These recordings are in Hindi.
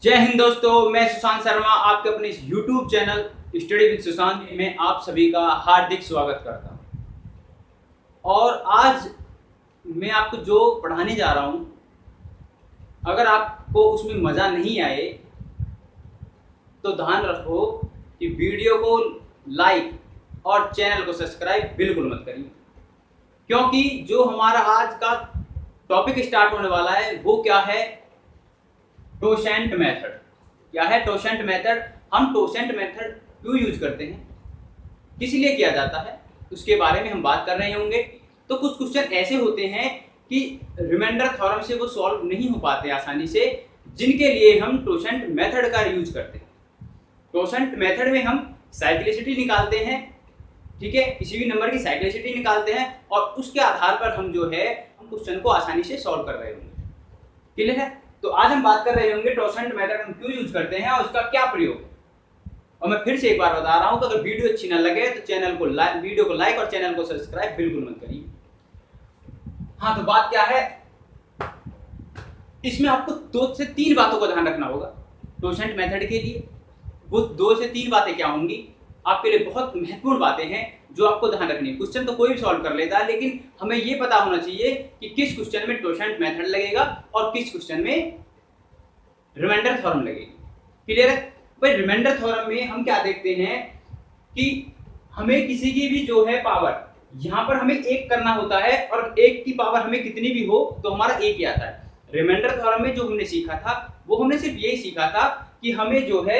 जय हिंद दोस्तों, मैं सुशांत शर्मा आपके अपने इस YouTube channel study with Sushant में आप सभी का हार्दिक स्वागत करता हूं। और आज मैं आपको जो पढ़ाने जा रहा हूं, अगर आपको उसमें मज़ा नहीं आए तो ध्यान रखो कि वीडियो को लाइक और चैनल को सब्सक्राइब बिल्कुल मत करिए, क्योंकि जो हमारा आज का टॉपिक स्टार्ट होने वाला है वो क्या है, टोसेंट मेथड। क्या है टोसेंट मेथड? हम टोसेंट मेथड क्यों यूज करते हैं, किस लिए किया जाता है, उसके बारे में हम बात कर रहे होंगे। तो कुछ क्वेश्चन ऐसे होते हैं कि रिमाइंडर थ्योरम से वो सॉल्व नहीं हो पाते आसानी से, जिनके लिए हम टोसेंट मेथड का यूज करते हैं। टोसेंट मेथड में हम साइक्लिसिटी निकालते हैं, ठीक है, किसी भी नंबर की साइक्लिसिटी निकालते हैं और उसके आधार पर हम जो है हम क्वेश्चन को आसानी से सॉल्व कर रहे होंगे। क्लियर है? तो आज हम बात कर रहे होंगे टोसेंट मेथड हम क्यों यूज करते हैं और उसका क्या प्रयोग है। और मैं फिर से एक बार बता रहा हूं कि अगर वीडियो अच्छी ना लगे तो वीडियो को लाइक और चैनल को सब्सक्राइब बिल्कुल मत करिए। हाँ, तो बात क्या है, इसमें आपको 2 से 3 बातों का ध्यान रखना होगा टोसेंट मेथड के लिए। वो 2 से 3 बातें क्या होंगी, आपके लिए बहुत महत्वपूर्ण बातें हैं जो आपको ध्यान रखनी है। क्वेश्चन तो कोई भी सॉल्व कर लेता है, लेकिन हमें ये पता होना चाहिए कि किस क्वेश्चन में टोसेंट मेथड लगेगा और किस क्वेश्चन में रिमाइंडर थ्योरम लगेगी। क्लियर है भाई? रिमाइंडर थ्योरम में हम क्या देखते हैं कि हमें किसी की भी जो है पावर, यहाँ पर हमें 1 करना होता है और 1 की पावर हमें कितनी भी हो तो हमारा 1 ही आता है। रिमाइंडर थ्योरम में जो हमने सीखा था वो हमने सिर्फ यही सीखा था कि हमें जो है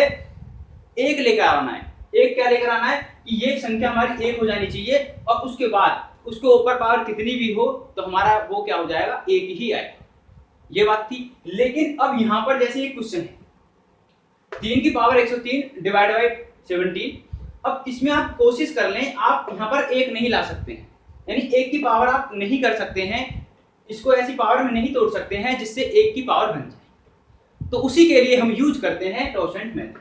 1 लेकर आना है। 1 क्या लेकर आना है कि ये संख्या हमारी 1 हो जानी चाहिए और उसके बाद उसके ऊपर पावर कितनी भी हो तो हमारा वो क्या हो जाएगा, 1 ही आएगा। ये बात थी। लेकिन अब यहां पर जैसे एक क्वेश्चन है 3 की पावर 103 डिवाइड बाई 17। अब इसमें आप कोशिश कर लें, आप यहां पर 1 नहीं ला सकते हैं, यानी 1 की पावर आप नहीं कर सकते हैं, इसको ऐसी पावर में नहीं तोड़ सकते हैं जिससे 1 की पावर बन जाए। तो उसी के लिए हम यूज करते हैं टोसेंट मेथड।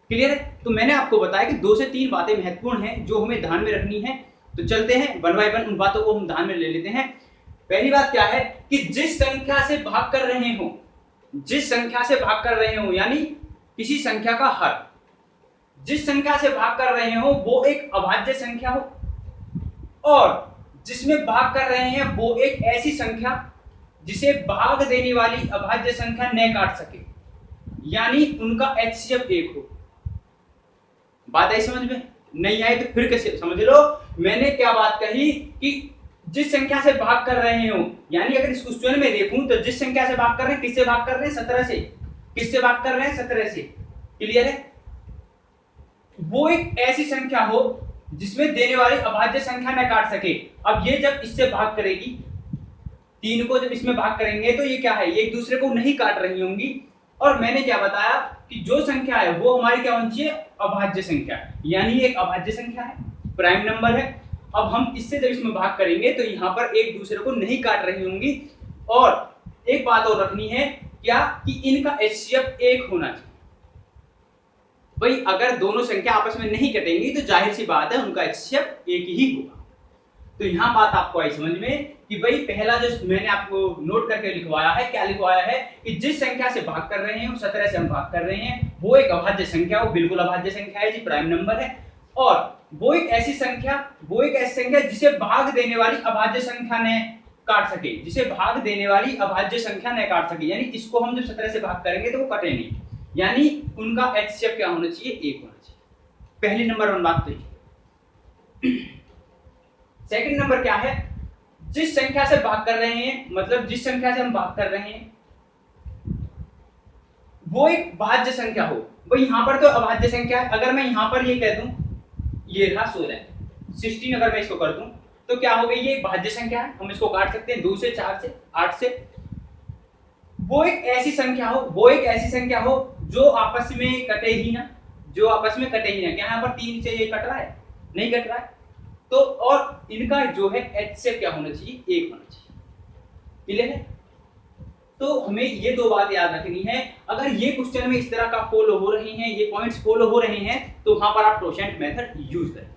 क्लियर है? तो मैंने आपको बताया कि 2 से 3 बातें महत्वपूर्ण हैं जो हमें ध्यान में रखनी है। तो चलते हैं 1 बाय 1 उन बातों को हम ध्यान में ले लेते हैं। पहली बात क्या है कि जिस संख्या से भाग कर रहे हो, जिस संख्या से भाग कर रहे हो यानी किसी संख्या का हर, जिस संख्या से भाग कर रहे हो वो एक अभाज्य संख्या हो और जिसमें भाग कर रहे हैं वो एक ऐसी संख्या जिसे भाग देने वाली अभाज्य संख्या न काट सके, यानी उनका एचसीएफ 1 हो। बात आई समझ में? नहीं आई तो फिर कैसे समझ लो। मैंने क्या बात कही कि जिस संख्या से भाग कर रहे हो, यानी अगर इस क्वेश्चन में देखूं तो जिस संख्या से भाग कर रहे हैं, किससे भाग कर रहे हैं, 17 से। किससे भाग कर रहे हैं, 17 से। क्लियर है? वो एक ऐसी संख्या हो जिसमें देने वाली अभाज्य संख्या न काट सके। अब ये जब इससे भाग करेगी, 3 को जब इसमें भाग करेंगे तो ये क्या है, ये एक दूसरे को नहीं काट रही होंगी। और मैंने क्या बताया कि जो संख्या है वो हमारी क्या होनी चाहिए, अभाज्य संख्या, यानी एक अभाज्य संख्या है, प्राइम नंबर है। अब हम इससे जब इसमें भाग करेंगे तो यहाँ पर एक दूसरे को नहीं काट रही होंगी। और एक बात और रखनी है क्या, कि इनका एचसीएफ 1 होना चाहिए। भाई अगर दोनों संख्या आपस में नहीं कटेंगी तो जाहिर सी बात है उनका एचसीएफ 1 ही होगा। तो यहाँ बात आपको आई समझ में कि भाई पहला जो मैंने आपको नोट करके लिखवाया है, क्या लिखवाया है कि जिस संख्या से भाग कर रहे हैं, 17 से हम भाग कर रहे हैं, वो एक अभाज्य संख्या, वो बिल्कुल अभाज्य संख्या है जी, प्राइम नंबर है। और वो एक ऐसी संख्या जिसे भाग देने वाली अभाज्य संख्या ने काट सके, जिसे भाग देने वाली अभाज्य संख्या ने काट सके, यानी इसको हम जब 17 से भाग करेंगे तो वो कटे नहीं, यानी उनका एचसीएफ क्या होना चाहिए, 1 होना चाहिए। पहली नंबर 1 बात तो ये। सेकंड नंबर क्या है, जिस संख्या से भाग कर रहे हैं, मतलब जिस संख्या से हम भाग कर रहे हैं वो एक भाज्य संख्या हो। भाई यहां पर तो अभाज्य संख्या है। अगर मैं यहां पर ये कह दूं ये रहा 16 अगर मैं इसको कर दूं तो क्या हो गई, ये भाज्य संख्या है, हम इसको काट सकते हैं 2 से, 4 से, 8 से। वो एक ऐसी संख्या हो जो आपस में कटे ही ना, क्या यहाँ पर 3 से ये कट रहा है, नहीं कट रहा है। तो और इनका जो है एचसीएफ क्या होना चाहिए, 1 होना चाहिए। क्लियर है? तो हमें ये 2 बात याद रखनी है। अगर ये क्वेश्चन में इस तरह का फॉलो हो रहे हैं, ये पॉइंट्स फॉलो हो रहे हैं, तो वहां पर आप टोसेंट मेथड यूज करें।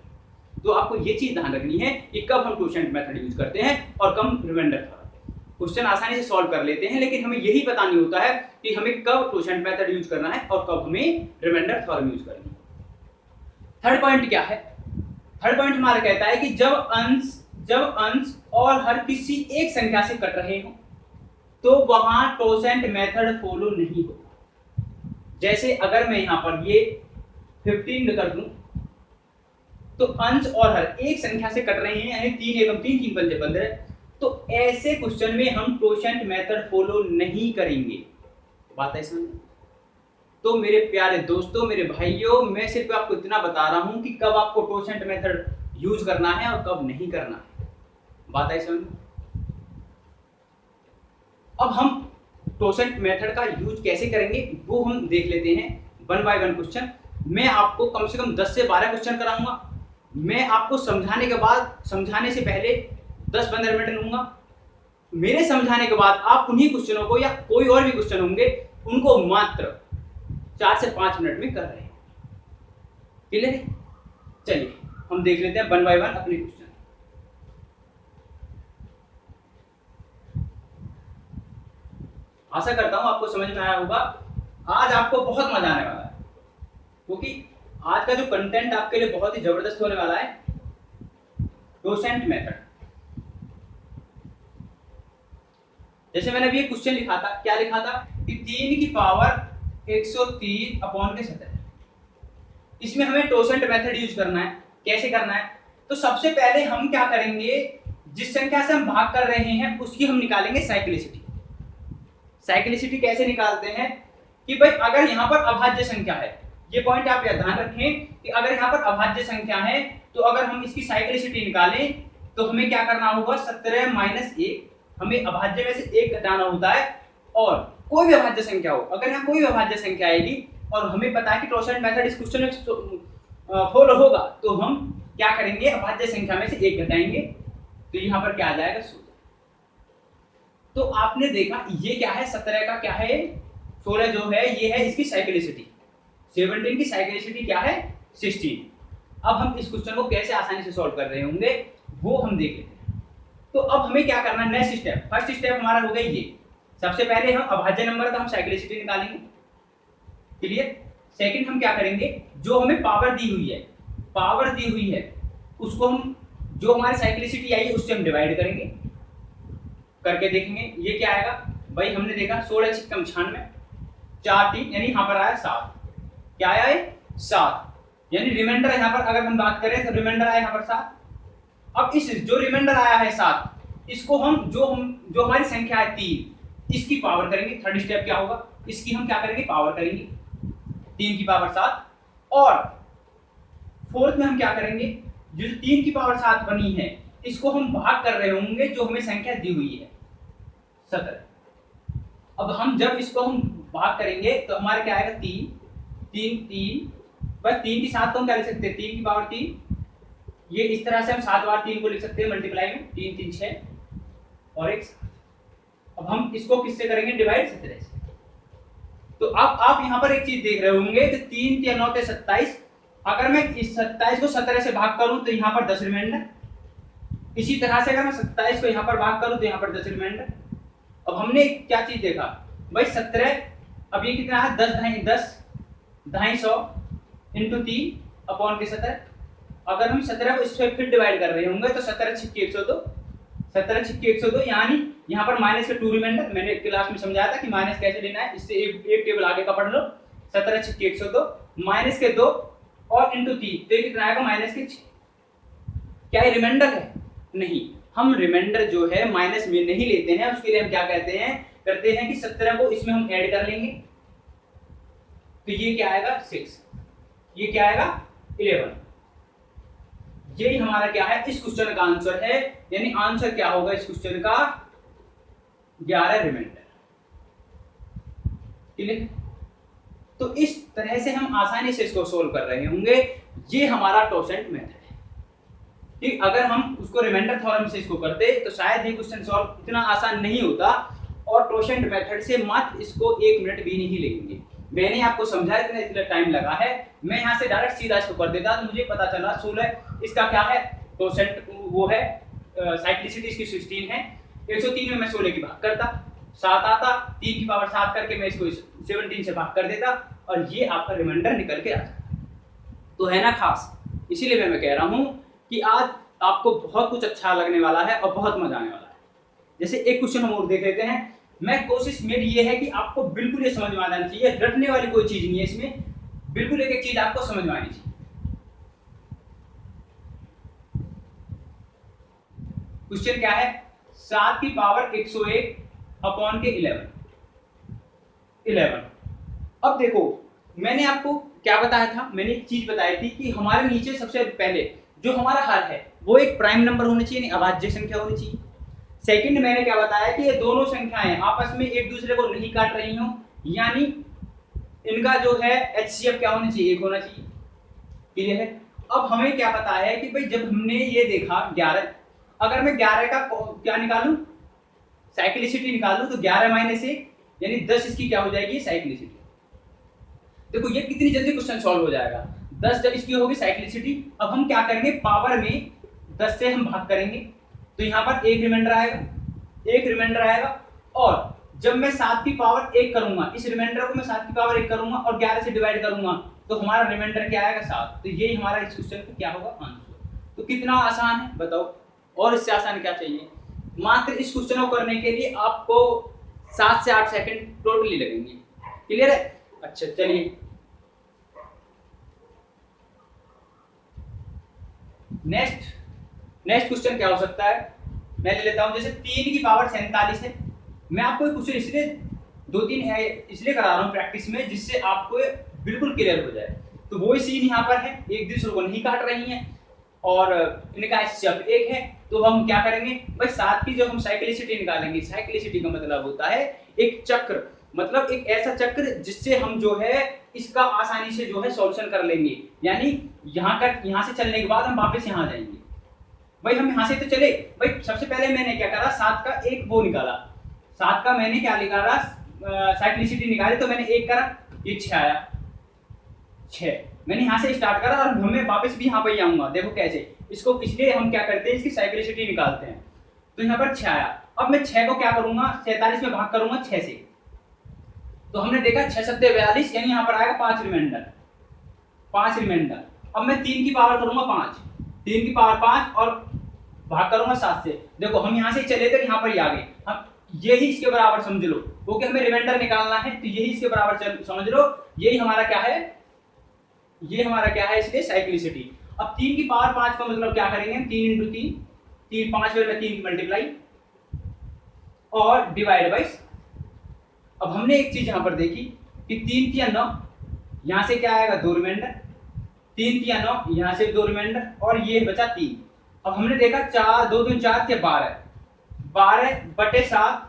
तो आपको ये चीज ध्यान रखनी है कि कब हम टोसेंट मेथड यूज करते हैं और कब रिमाइंडर थ्योरम। क्वेश्चन आसानी से सॉल्व कर लेते हैं, लेकिन हमें यही पता नहीं होता है कि हमें कब क्वोशंट मेथड यूज करना है और कब हमें रिमाइंडर थ्योरम यूज करनी है। थर्ड पॉइंट क्या है? थर्ड पॉइंट हमारा कहता है कि जब अंश और हर किसी एक संख्या से कट रहे हो तो वहां क्वोशंट मेथड फॉलो नहीं होगा। जैसे अगर मैं यहां पर ये 15 कर दूं तो अंश और हर एक संख्या से कट रहे हैं, यानी 3 एकम 3 3 पंजे 15, तो ऐसे क्वेश्चन में हम क्वोशंट मेथड फॉलो नहीं करेंगे। बात है समझ? तो मेरे प्यारे दोस्तों, मेरे भाइयों, मैं सिर्फ आपको इतना बता रहा हूं कि कब आपको क्वोशंट मेथड यूज करना है और कब नहीं करना है। बात है समझ? अब हम क्वोशंट मेथड का यूज कैसे करेंगे वो हम देख लेते हैं वन बाय वन क्वेश्चन। मैं आपको कम से कम 10 से 12 क्वेश्चन कराऊंगा। मैं आपको समझाने से पहले 10-15 मिनट लूंगा। मेरे समझाने के बाद आप उन्हीं क्वेश्चनों को या कोई और भी क्वेश्चन होंगे उनको मात्र 4 से 5 मिनट में कर रहे हैं। क्लियर है? चलिए हम देख लेते हैं वन बाय वन अपने क्वेश्चन। आशा करता हूं आपको समझ में आया होगा। आज आपको बहुत मजा आने वाला है, क्योंकि आज का जो कंटेंट आपके लिए बहुत ही जबरदस्त होने वाला है। क्वोशंट मेथड, जैसे मैंने अभी एक क्वेश्चन लिखा था, क्या लिखा था कि 3 की पावर 103 अपॉन के 17। इसमें हमें क्वोशंट मेथड यूज करना है। कैसे करना है? तो सबसे पहले हम क्या करेंगे, जिस संख्या से हम भाग कर रहे हैं उसकी हम निकालेंगे साइक्लिसिटी। साइक्लिसिटी कैसे निकालते हैं कि भाई अगर यहाँ पर अभाज्य संख्या है, ये पॉइंट आप ध्यान रखें कि अगर यहाँ पर अभाज्य संख्या है तो अगर हम इसकी साइक्लिसिटी निकालें तो हमें क्या करना होगा, 17 माइनस 1, हमें अभाज्य में से 1 घटाना होता है। और कोई भी अभाज्य संख्या हो, अगर यहाँ कोई भी अभाज्य संख्या आएगी और हमें पता है कि क्वोशंट मेथड इस क्वेश्चन में फॉलो होगा, तो हम क्या करेंगे, अभाज्य संख्या में से 1 घटाएंगे, तो यहाँ पर क्या आ जाएगा, 16। तो आपने देखा ये क्या है, 17 का क्या है, 16 जो है ये है इसकी साइक्लिसिटी। 17 की साइक्लिसिटी क्या है, 16। अब हम इस क्वेश्चन को कैसे आसानी से सॉल्व कर रहे होंगे वो हम देख लेते हैं। तो अब हमें क्या करना है, नेक्स्ट स्टेप, फर्स्ट स्टेप हमारा हो गया ये। सबसे पहले हम अभाज्य नंबर का हम साइक्लिसिटी निकालेंगे। क्लियर? सेकंड हम क्या करेंगे, जो हमें पावर दी हुई है उसको हम, जो हमारी साइक्लिसिटी आई है उससे हम डिवाइड करेंगे, करके देखेंगे ये क्या आएगा। भाई हमने देखा 16 छिक्कम 96, 4 3, यानी यहाँ पर आया 7। क्या आया है, 7, यानी रिमाइंडर यहाँ पर अगर हम बात करें तो रिमाइंडर आया यहाँ पर 7। अब इस जो रिमाइंडर आया है 7, इसको हम जो हमारी संख्या है 3, इसकी पावर करेंगे। थर्ड स्टेप क्या होगा, इसकी हम क्या करेंगे, पावर करेंगे, 3 की पावर 7। और फोर्थ में हम क्या करेंगे, जो 3 की पावर 7 बनी है इसको हम भाग कर रहे होंगे जो हमें संख्या दी हुई है 17। अब हम जब इसको हम भाग करेंगे तो हमारे क्या आएगा, 3 3 3, बस 3 की 7 तो हम क्या लिख सकते हैं, 3 की पावर 3। ये इस तरह से हम 7 बार 3 को लिख सकते हैं मल्टीप्लाई में, 3 3 6 और 1 7। अब हम इसको किससे करेंगे, डिवाइड 17 से। तो अब आप यहाँ पर एक चीज देख रहे होंगे कि 3 3 9 27। अगर मैं इस 27 को 17 से भाग करूं तो यहाँ पर 10 रिमाइंडर। इसी तरह से अगर मैं 27 को यहाँ पर भाग करूं तो यहाँ पर 10 रिमाइंडर। अब हमने क्या चीज देखा भाई, 17, अब ये कितना है, 10 250 इंटू 3 अपॉन के 17। अगर हम 17 को इससे फिर डिवाइड कर रहे होंगे तो 17 छिक्के 102, 17 छिक्के 102, यानी यहाँ पर माइनस के 2 रिमाइंडर। मैंने क्लास में समझाया था कि माइनस कैसे लेना है, इससे एक टेबल आगे का पढ़ लो। 17 छिक्के 102 माइनस के 2 और इंटू 3, तो ये कितना आएगा, माइनस के 6। क्या ये रिमाइंडर है? नहीं, हम रिमाइंडर जो है माइनस में नहीं लेते हैं। उसके लिए हम क्या करते हैं कि 17 को इसमें हम ऐड कर लेंगे, तो ये क्या आएगा, 6, ये क्या आएगा, 11। यही हमारा क्या है, इस क्वेश्चन का आंसर है। यानी आंसर क्या होगा इस क्वेश्चन का, 11 रिमाइंडर। ठीक है? तो इस तरह से हम आसानी से इसको सोल्व कर रहे होंगे। ये हमारा क्वोशंट मेथड है। ठीक, अगर हम उसको रिमाइंडर थ्योरम से इसको करते तो शायद ये क्वेश्चन सॉल्व इतना आसान नहीं होता। और क्वोशंट मेथड से मात्र इसको 1 मिनट भी नहीं लेंगे। मैंने आपको समझाया, इतना इसलिए टाइम लगा है। मैं यहाँ से डायरेक्ट सीधा इसको कर देता तो मुझे पता चला 16 इसका क्या है, क्वोशंट वो है, साइक्लिसिटी इसकी 16 है। 103 में मैं 16 की भाग करता, 7 आता, 3 की पावर 7 करके मैं इसको 17 से भाग कर देता और ये आपका रिमाइंडर निकल के आ जाता। तो है ना खास, इसीलिए मैं कह रहा हूँ कि आज आपको बहुत कुछ अच्छा लगने वाला है और बहुत मजा आने वाला है। जैसे एक क्वेश्चन हम और देख लेते हैं। मैं कोशिश मेरी ये है कि आपको बिल्कुल ये समझ में आ जाना चाहिए, रटने वाली कोई चीज नहीं है इसमें, बिल्कुल एक एक चीज आपको समझ में आनी चाहिए। क्वेश्चन क्या है, 7 की पावर 101 अपॉन के 11। अब देखो मैंने आपको क्या बताया था, मैंने एक चीज बताई थी कि हमारे नीचे सबसे पहले जो हमारा हर है वो एक प्राइम नंबर होना चाहिए, नहीं अभाज्य संख्या होनी चाहिए। सेकंड मैंने क्या बताया कि ये दोनों संख्याएं आपस में एक दूसरे को नहीं काट रही हो, यानी इनका जो है HCF क्या होना चाहिए, 1 होना चाहिए। क्लियर है। अब हमें क्या पता है कि भाई जब हमने ये देखा 11, अगर मैं 11 का क्या निकालूं, साइक्लिसिटी निकालूं, तो 11 माइनस 1 यानी 10 इसकी क्या हो जाएगी, साइक्लिसिटी। देखो ये कितनी जल्दी क्वेश्चन सॉल्व हो जाएगा। 10 जब इसकी होगी साइक्लिसिटी, अब हम क्या करेंगे, पावर में 10 से हम भाग करेंगे तो यहाँ पर एक रिमाइंडर आएगा, और जब मैं 7 की पावर 1 करूंगा, इस रिमाइंडर को मैं 7 की पावर 1 करूंगा और 11 से डिवाइड करूंगा तो हमारा रिमाइंडर क्या आएगा, 7। तो यही हमारा इस क्वेश्चन का क्या होगा, आंसर। तो कितना आसान है बताओ, और इससे आसान क्या चाहिए। मात्र इस क्वेश्चन को करने के लिए आपको 7 से 8 सेकंड टोटली लगेंगे। क्लियर है। अच्छा चलिए नेक्स्ट क्वेश्चन क्या हो सकता है, मैं ले लेता हूं। जैसे 3 की पावर 47 है। मैं आपको एक क्वेश्चन इसलिए 2-3 है इसलिए करा रहा हूं प्रैक्टिस में, जिससे आपको बिल्कुल क्लियर हो जाए। तो वो सीन यहाँ पर है, एक दूसरे को नहीं काट रही हैं और इनका HCF 1 है। तो हम क्या करेंगे भाई, 7 की जो हम साइक्लिसिटी निकालेंगे, साइक्लिसिटी का मतलब होता है एक चक्र, मतलब एक ऐसा चक्र जिससे हम जो है इसका आसानी से जो है सॉल्यूशन कर लेंगे। यानी यहाँ से चलने के बाद हम वापस यहाँ आ जाएंगे। भाई हम यहाँ से तो चले, भाई सबसे पहले मैंने क्या करा, 7 का एक वो निकाला, 7 का मैंने क्या निकाला, साइक्लिसिटी निकाली, तो मैंने 1 करा, ये 6 आया, 6 मैंने यहाँ से स्टार्ट करा और मैं वापस भी यहाँ पर ही आऊंगा। देखो कैसे, इसको इसलिए हम क्या करते हैं, इसकी साइक्लिसिटी निकालते हैं। तो यहाँ पर 6 आया। अब मैं 6 को क्या करूंगा, 47 में भाग करूंगा 6 से, तो हमने देखा 6 सत्ते 42, यानी यहाँ पर आएगा 5 रिमाइंडर। अब मैं 3 की पावर करूंगा 5, 3 की पावर 5 और भाग करूंगा 7 से। देखो हम यहाँ से चले तो यहाँ पर ही आ गए, हम यही इसके बराबर समझ लो, क्योंकि हमें रिमाइंडर निकालना है तो यही इसके बराबर समझ लो, यही हमारा क्या है, ये हमारा क्या है, इसलिए साइक्लिसिटी। अब 3 की पावर 5 का मतलब क्या करेंगे, 3 × 3, 5 बार में 3 की मल्टीप्लाई और डिवाइड बाई। अब हमने एक चीज यहां पर देखी कि 3 की 9, यहां से क्या आएगा, 2 रिमाइंडर, 3 की 9, यहां से 2 रिमाइंडर और ये बचा 3। अब हमने देखा 4 2 2 4 के 12/7,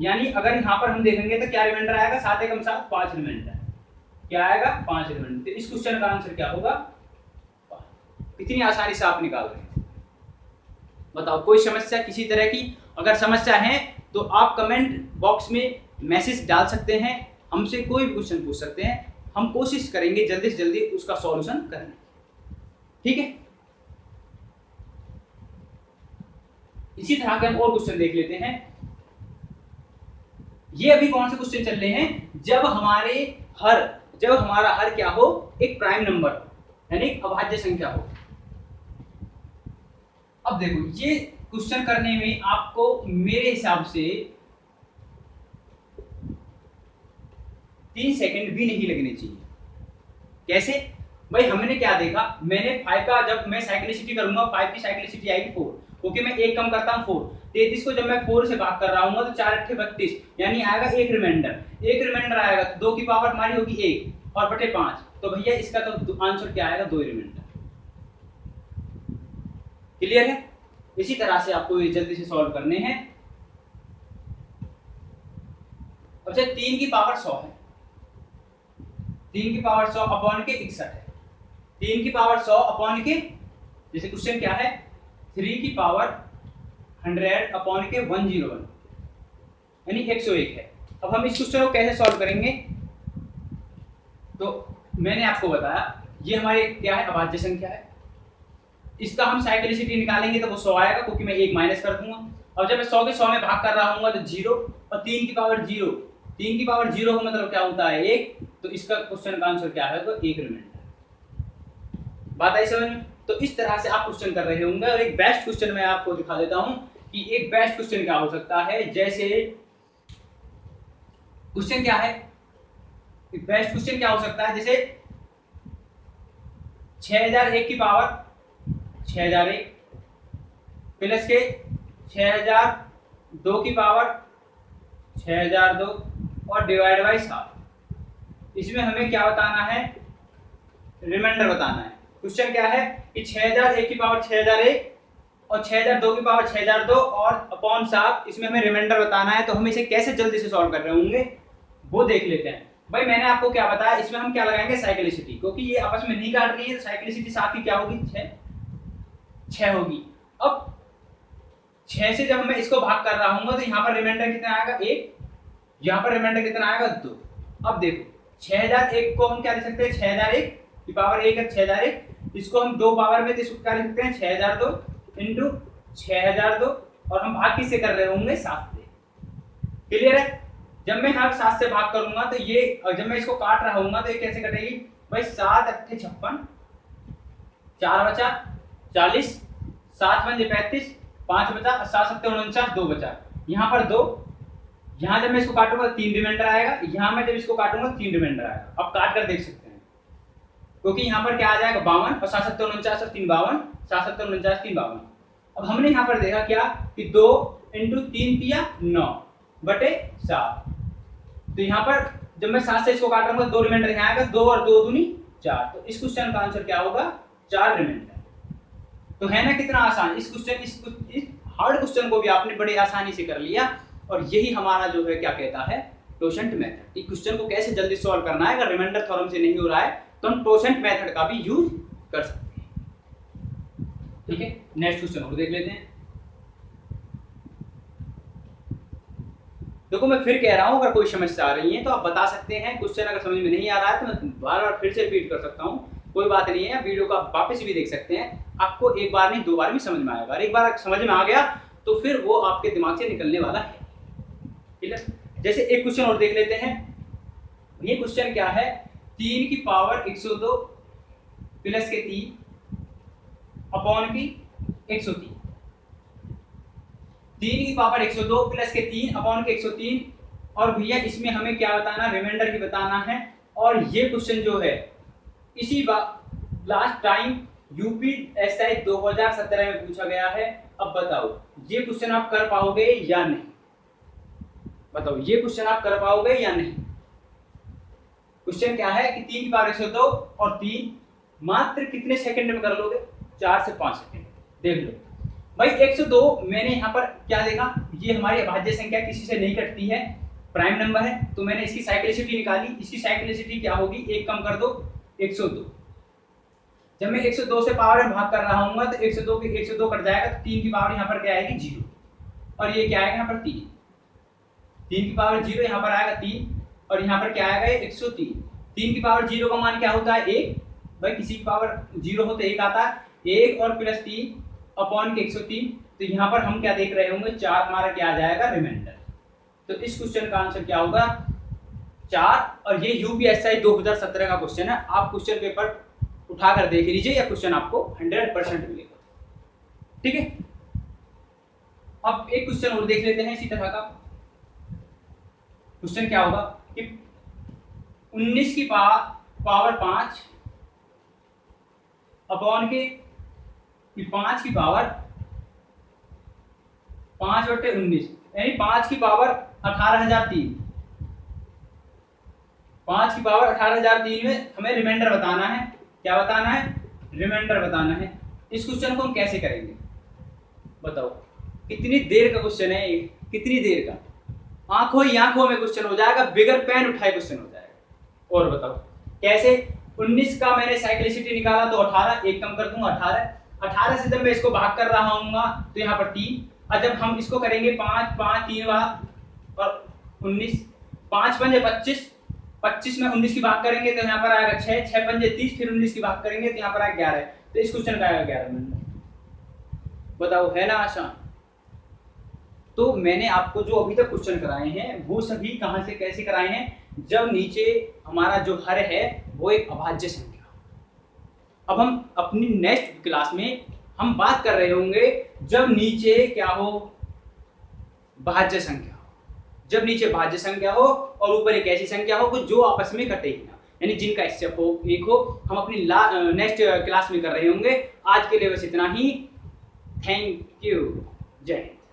यानी अगर यहाँ पर हम देखेंगे तो क्या रिमाइंडर आएगा, 7 एकम 7, 5 रिमाइंडर, क्या आएगा, 5 रिमाइंडर। तो इस क्वेश्चन का आंसर क्या होगा, इतनी आसानी से आप निकाल रहे हैं। बताओ कोई समस्या किसी तरह की, अगर समस्या है तो आप कमेंट बॉक्स में मैसेज डाल सकते हैं, हमसे कोई भी क्वेश्चन पूछ सकते हैं, हम कोशिश करेंगे जल्दी से जल्दी उसका सॉल्यूशन करने। ठीक है, इसी तरह के हम और क्वेश्चन देख लेते हैं। ये अभी कौन से क्वेश्चन चल रहे हैं, जब हमारा हर क्या हो, एक प्राइम नंबर यानी अभाज्य संख्या हो। अब देखो ये क्वेश्चन करने में आपको मेरे हिसाब से 3 सेकंड भी नहीं लगने चाहिए। कैसे भाई, हमने क्या देखा, मैंने 5 का जब मैं साइक्लिसिटी करूंगा, 5 की साइक्लिसिटी आएगी 4, क्योंकि मैं एक कम करता हूं 4। 33 को जब मैं 4 से भाग कर रहा हूं तो 4 × 32, यानी आएगा एक रिमाइंडर आएगा, तो 2 की पावर हमारी होगी 1 और बटे 5, तो भैया इसका तो आंसर क्या आएगा, 2 रिमाइंडर। क्लियर है। इसी तरह से आपको ये जल्दी से सॉल्व करने हैं। अब 3 की पावर 100 है, 3 की पावर 100 अपॉन के 61 है, 3 की पावर 100 अपॉन के, जैसे क्वेश्चन क्या है, 3 की पावर 100 अपॉन के 101 यानी 101 है। अब हम इस क्वेश्चन को कैसे सॉल्व करेंगे, तो मैंने आपको बताया ये हमारे क्या है, अभाज्य संख्या है। इसका हम साइक्लिसिटी निकालेंगे तो वो 100 आएगा, क्योंकि मैं 1 माइनस कर दूंगा। अब जब मैं 100 के 100 में भाग कर रहा हूँ तो 0 और 3 की पावर 0, 3 की पावर 0 का मतलब क्या होता है 1, तो इसका क्वेश्चन का आंसर क्या है तो 1 रिमाइंडर। बात आई समझ में? तो इस तरह से आप क्वेश्चन कर रहे होंगे। और एक बेस्ट क्वेश्चन मैं आपको दिखा देता हूं कि एक बेस्ट क्वेश्चन क्या हो सकता है। जैसे क्वेश्चन क्या है, बेस्ट क्वेश्चन क्या हो सकता है, जैसे 6001 की पावर 6001 प्लस के 6002 की पावर 6002 और डिवाइड बाई 7। इसमें हमें क्या बताना है, रिमाइंडर बताना है। क्वेश्चन क्या है कि 6001 की पावर 6001 और 6002 की पावर 6002 और अपॉन 7, इसमें हमें रिमाइंडर बताना है। तो हम इसे कैसे जल्दी से सॉल्व कर रहे होंगे वो देख लेते हैं। भाई मैंने आपको क्या बताया, इसमें हम क्या लगाएंगे साइक्लिसिटी, क्योंकि ये आपस में नहीं काट रही है तो साइक्लिसिटी 7 की क्या होगी 6 होगी। अब 6 से जब मैं इसको भाग कर रहा हूँ तो यहाँ पर रिमाइंडर कितना आएगा 1, यहाँ पर रिमाइंडर कितना आएगा 2। अब देखो 6001 को हम क्या लिख सकते हैं 6001 की पावर 1 है 6001, इसको हम 2 पावर में इसको क्या लिख सकते हैं 6002 इंटू 6002 और हम भाग किससे कर रहे होंगे 7 से। क्लियर है? जब मैं यहाँ 7 से भाग करूंगा तो ये, जब मैं इसको काट रहा हूँ तो ये कैसे कटेगी भाई 7 अट्ठे 56, 4 बचा 40, 7 पंजे 35, 5 बचा, 7 सत्ते 49, 2 बचा। यहाँ पर 2, यहाँ जब मैं इसको काटूंगा 3 रिमाइंडर आएगा, यहाँ मैं जब इसको काटूंगा 3 रिमाइंडर आएगा। अब काट कर देख सकते हैं, क्योंकि यहाँ पर क्या आ जाएगा 52 और 7 सत्ते 49 और 3 52, 7 सत्ते 49 3 52। अब हमने यहाँ पर देखा क्या कि 2 इंटू 3 किया 9 बटे 7। तो यहाँ पर जब मैं 7 से इसको काट रहा हूँ 2 रिमाइंडर यहाँ आएगा, 2 और 2 दूनी 4। तो इस क्वेश्चन का आंसर क्या होगा 4 रिमाइंडर। तो है ना कितना आसान। इस हार्ड क्वेश्चन को भी आपने बड़े आसानी से कर लिया। और यही हमारा जो है क्या कहता है टोसेंट मेथड। इस क्वेश्चन को कैसे जल्दी सॉल्व करना है, अगर रिमाइंडर थ्योरम से नहीं हो रहा है तो हम टोसेंट मेथड का भी यूज कर सकते हैं। ठीक है, नेक्स्ट क्वेश्चन और देख लेते हैं। देखो मैं फिर कह रहा हूं, अगर कोई समस्या आ रही है तो आप बता सकते हैं। क्वेश्चन अगर समझ में नहीं आ रहा है तो मैं बार बार फिर से रिपीट कर सकता हूं, कोई बात नहीं है। वीडियो को आप वापस भी देख सकते हैं, आपको एक बार नहीं 2 बार भी समझ में आएगा। एक बार समझ में आ गया तो फिर वो आपके दिमाग से निकलने वाला है। ठीक है, जैसे एक क्वेश्चन और देख लेते हैं। ये क्वेश्चन क्या है, 3 की पावर 102 प्लस के 3 अपॉन की 103, 3 की पावर 102 प्लस के 3 अपॉन के 103। और भैया इसमें हमें क्या बताना, रिमाइंडर ही बताना है। और ये क्वेश्चन जो है इसी लास्ट टाइम यूपीएसआई 2017 में पूछा गया है। अब बताओ ये क्वेश्चन आप कर पाओगे या नहीं, बताओ ये क्वेश्चन आप कर पाओगे या नहीं। क्वेश्चन क्या है कि 3 की पावर 102 और 3 मात्र कितने सेकंड में कर लोगे, 4 से 5 सेकंड। देख लो भाई 102 मैंने यहाँ पर क्या देखा, ये हमारी अभाज्य संख्या किसी से नहीं कटती है, प्राइम नंबर है, तो मैंने इसकी साइक्लिसिटी निकाली। इसकी साइक्लिसिटी क्या होगी, एक कम कर दो 102। जब मैं 102 से पावर में भाग कर रहा हूँ तो 102 के 102 कट जाएगा, तो 3 की पावर यहाँ पर क्या आएगी 0 और ये क्या आएगा यहाँ पर 3, 3 की पावर 0 यहाँ पर आएगा 3 और यहाँ पर क्या आएगा 103। 3 की पावर 0 का मान क्या होता है 1, भाई किसी की पावर 0 हो तो 1 आता है, 1 और प्लस 3 अपॉन के 103। तो यहाँ पर हम क्या देख रहे होंगे 4 हमारा क्या आ जाएगा रिमाइंडर। तो इस क्वेश्चन का आंसर क्या होगा 4। और ये यूपीएसआई 2017 का क्वेश्चन है, आप क्वेश्चन पेपर उठाकर देख लीजिए, या क्वेश्चन आपको 100% मिलेगा। ठीक है, अब एक क्वेश्चन और देख लेते हैं इसी तरह का। क्वेश्चन क्या होगा कि 19 की पावर 5 अपॉन के 5 की पावर 5/19 यानी 5 की पावर 18,003, 5 की पावर 18,003 में हमें रिमाइंडर बताना है। क्या बताना है, रिमाइंडर बताना है। इस क्वेश्चन को हम कैसे करेंगे बताओ, कितनी देर का क्वेश्चन है ये, कितनी देर का, आंखों ही आंखों में क्वेश्चन हो जाएगा, बिगर पेन उठाए क्वेश्चन हो जाएगा। और बताओ कैसे, 19 का मैंने साइक्लिसिटी निकाला तो 18, एक कम कर दूंगा 18 से जब मैं इसको भाग कर रहा हूँ तो यहाँ पर 3, और जब हम इसको करेंगे 5 5 3 बार और 19, 5 पंजे 25, 25 में 19 की भाग करेंगे तो यहाँ पर आएगा 6, 6 पंजे 30, फिर 19 की भाग करेंगे तो यहाँ पर आएगा 11। तो इस क्वेश्चन का आएगा 11 मिनट। बताओ है ना आसान। तो मैंने आपको जो अभी तक क्वेश्चन कराए हैं वो सभी कहाँ से कैसे कराए हैं, जब नीचे हमारा जो हर है वो एक अभाज्य संख्या। अब हम अपनी नेक्स्ट क्लास में हम बात कर रहे होंगे जब नीचे क्या हो, भाज्य संख्या हो। जब नीचे भाज्य संख्या हो और ऊपर एक ऐसी संख्या हो जो आपस में घटेगी ना, यानी जिनका स्टेप हो एक हो, हम अपनी नेक्स्ट क्लास में कर रहे होंगे। आज के लिए बस इतना ही। Thank you. जय हिंद।